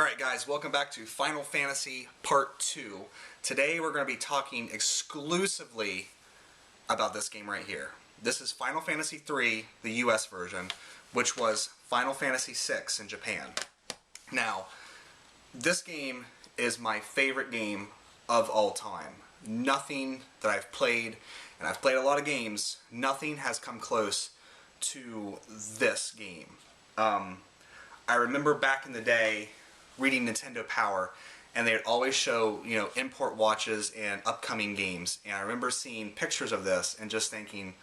Alright guys, welcome back to Final Fantasy Part 2. Today we're going to be talking exclusively about this game right here. This is Final Fantasy 3, the US version, which was Final Fantasy 6 in Japan. Now, this game is my favorite game of all time. Nothing that I've played, and I've played a lot of games, nothing has come close to this game. I remember back in the day reading Nintendo Power, and they'd always show, import watches and upcoming games. And I remember seeing pictures of this and just thinking,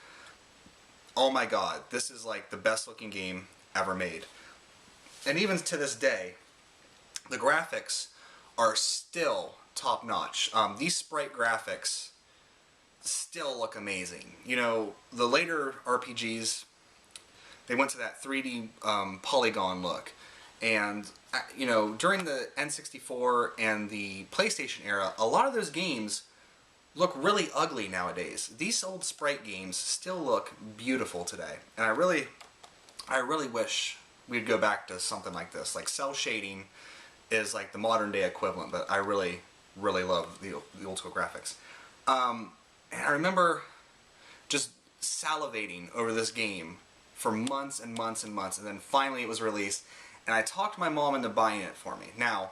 oh my god, this is like the best looking game ever made. And even to this day, the graphics are still top notch. These sprite graphics still look amazing. The later RPGs, they went to that 3D polygon look. And, during the N64 and the PlayStation era, a lot of those games look really ugly nowadays. These old sprite games still look beautiful today. And I really wish we'd go back to something like this. Like, cell shading is like the modern day equivalent, but I really love the old school graphics. And I remember just salivating over this game for months and months and months, and then finally it was released. And I talked my mom into buying it for me. Now,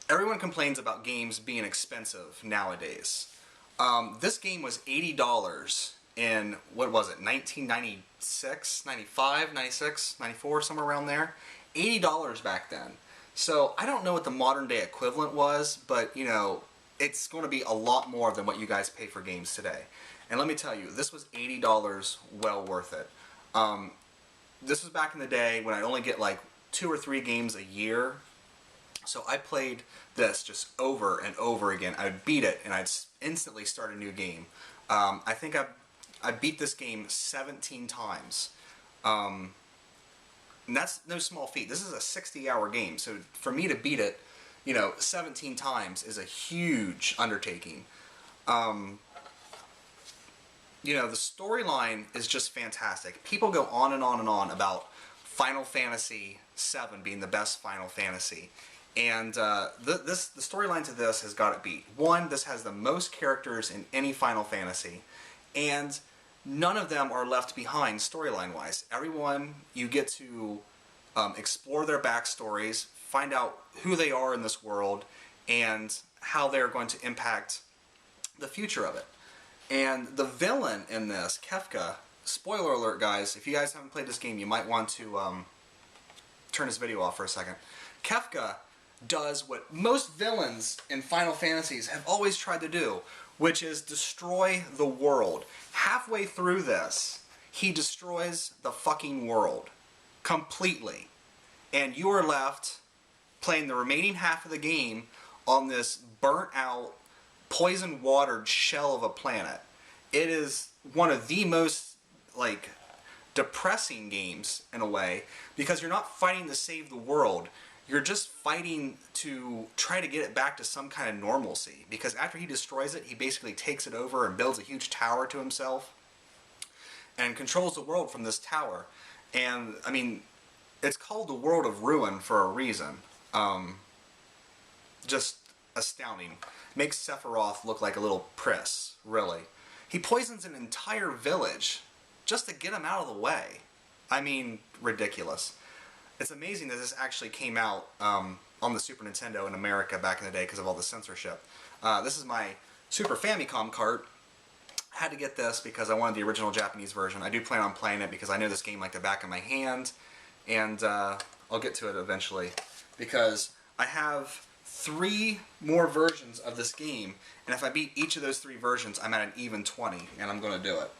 everyone complains about games being expensive nowadays. This game was $80 in, what was it, 1996, 95, 96, 94, somewhere around there. $80 back then. So I don't know what the modern day equivalent was, but it's going to be a lot more than what you guys pay for games today. And let me tell you, this was $80 well worth it. This was back in the day when I'd only get like 2 or 3 games a year. So I played this just over and over again. I'd beat it and I'd instantly start a new game. I think I beat this game 17 times. And that's no small feat. This is a 60-hour game. So for me to beat it, 17 times is a huge undertaking. The storyline is just fantastic. People go on and on and on about Final Fantasy VII being the best Final Fantasy. And the storyline to this has got it beat. One, this has the most characters in any Final Fantasy. And none of them are left behind storyline-wise. Everyone, you get to explore their backstories, find out who they are in this world, and how they're going to impact the future of it. And the villain in this, Kefka, spoiler alert guys, if you guys haven't played this game, you might want to turn this video off for a second. Kefka does what most villains in Final Fantasies have always tried to do, which is destroy the world. Halfway through this, he destroys the fucking world. Completely. And you are left playing the remaining half of the game on this burnt out, poison-watered shell of a planet. It is one of the most, depressing games, in a way, because you're not fighting to save the world. You're just fighting to try to get it back to some kind of normalcy. Because after he destroys it, he basically takes it over and builds a huge tower to himself and controls the world from this tower. And, I mean, it's called the World of Ruin for a reason. Just astounding. Makes Sephiroth look like a little priss, really. He poisons an entire village just to get him out of the way. I mean, ridiculous. It's amazing that this actually came out on the Super Nintendo in America back in the day because of all the censorship. This is my Super Famicom cart. I had to get this because I wanted the original Japanese version. I do plan on playing it because I know this game like the back of my hand, and I'll get to it eventually because I have 3 more versions of this game, and if I beat each of those 3 versions, I'm at an even 20, and I'm going to do it.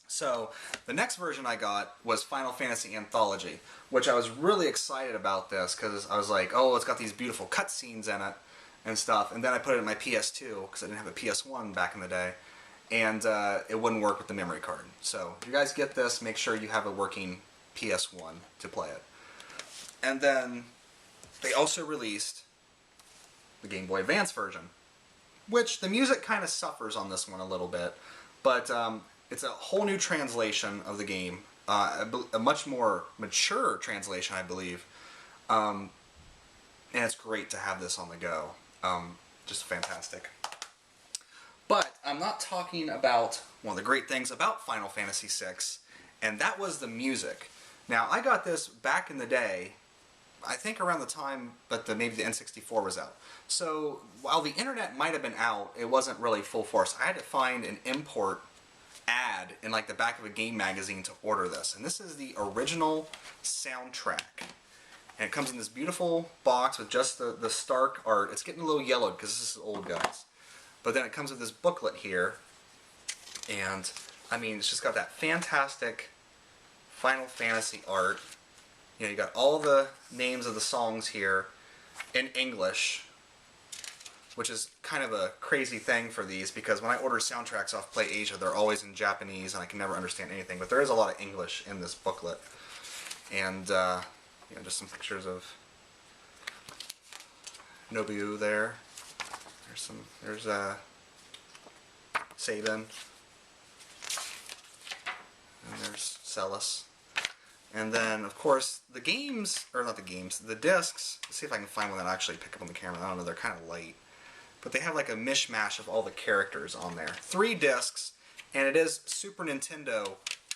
So, the next version I got was Final Fantasy Anthology, which I was really excited about this, because I was like, oh, it's got these beautiful cutscenes in it, and stuff, and then I put it in my PS2, because I didn't have a PS1 back in the day, and it wouldn't work with the memory card. So, if you guys get this, make sure you have a working PS1 to play it. And then, they also released the Game Boy Advance version, which the music kind of suffers on this one a little bit, but it's a whole new translation of the game, a much more mature translation, I believe. and it's great to have this on the go. Just fantastic. But I'm not talking about one of the great things about Final Fantasy VI, and that was the music. Now, I got this back in the day, I think around the time that maybe the N64 was out. So while the internet might have been out, it wasn't really full force. I had to find an import ad in like the back of a game magazine to order this. And this is the original soundtrack. And it comes in this beautiful box with just the stark art. It's getting a little yellowed because this is old, guys. But then it comes with this booklet here. And, I mean, it's just got that fantastic Final Fantasy art. You know, you got all the names of the songs here in English, which is kind of a crazy thing for these because when I order soundtracks off PlayAsia, they're always in Japanese and I can never understand anything. But there is a lot of English in this booklet. And, you know, just some pictures of Nobuo there. There's Sabin. And there's Celis. And then, of course, the games, or not the games, the discs, let's see if I can find one that I actually pick up on the camera. I don't know, they're kind of light. But they have like a mishmash of all the characters on there. 3 discs, and it is Super Nintendo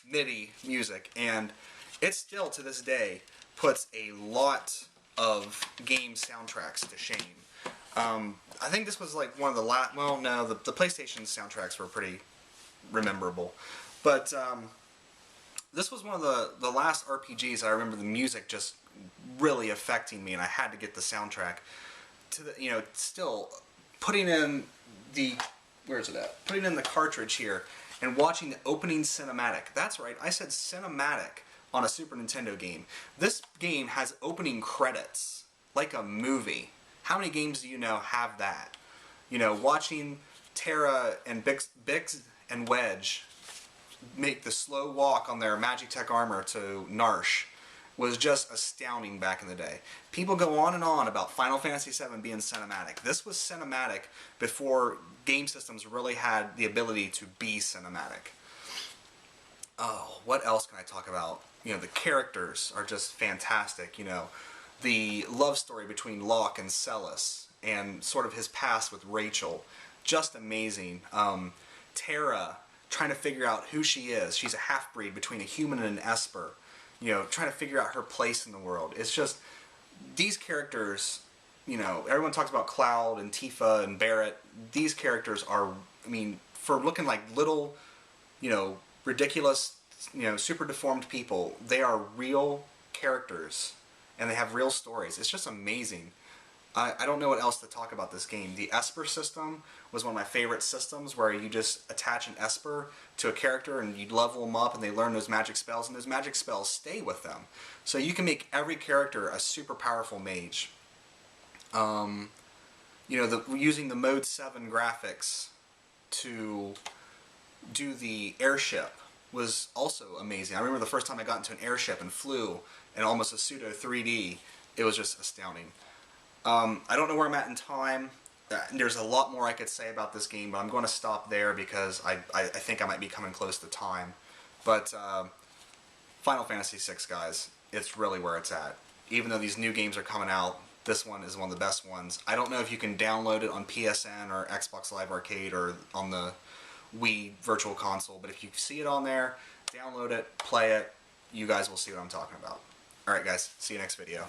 MIDI music. And it still, to this day, puts a lot of game soundtracks to shame. I think this was like one of the last, well, no, the PlayStation soundtracks were pretty rememberable. But this was one of the last RPGs I remember the music just really affecting me, and I had to get the soundtrack. To the, you know, still putting in the, where is it at? Putting in the cartridge here and watching the opening cinematic. That's right, I said cinematic on a Super Nintendo game. This game has opening credits, like a movie. How many games do you know have that? You know, watching Terra and Biggs and Wedge make the slow walk on their Magitech armor to Narsh was just astounding back in the day. People go on and on about Final Fantasy VII being cinematic. This was cinematic before game systems really had the ability to be cinematic. Oh, what else can I talk about? You know, the characters are just fantastic. You know, the love story between Locke and Celis and sort of his past with Rachel. Just amazing. Terra, trying to figure out who she is. She's a half-breed between a human and an Esper. You know, trying to figure out her place in the world. It's just, these characters, you know, everyone talks about Cloud and Tifa and Barrett. These characters are, I mean, for looking like little, you know, ridiculous, you know, super deformed people, they are real characters and they have real stories. It's just amazing. I don't know what else to talk about this game. The Esper system was one of my favorite systems where you just attach an Esper to a character and you level them up and they learn those magic spells, and those magic spells stay with them. So you can make every character a super powerful mage. You know, using the Mode 7 graphics to do the airship was also amazing. I remember the first time I got into an airship and flew in almost a pseudo 3D. It was just astounding. I don't know where I'm at in time. There's a lot more I could say about this game, but I'm going to stop there because I think I might be coming close to time. But Final Fantasy VI, guys, it's really where it's at. Even though these new games are coming out, this one is one of the best ones. I don't know if you can download it on PSN or Xbox Live Arcade or on the Wii Virtual Console, but if you see it on there, download it, play it, you guys will see what I'm talking about. Alright guys, see you next video.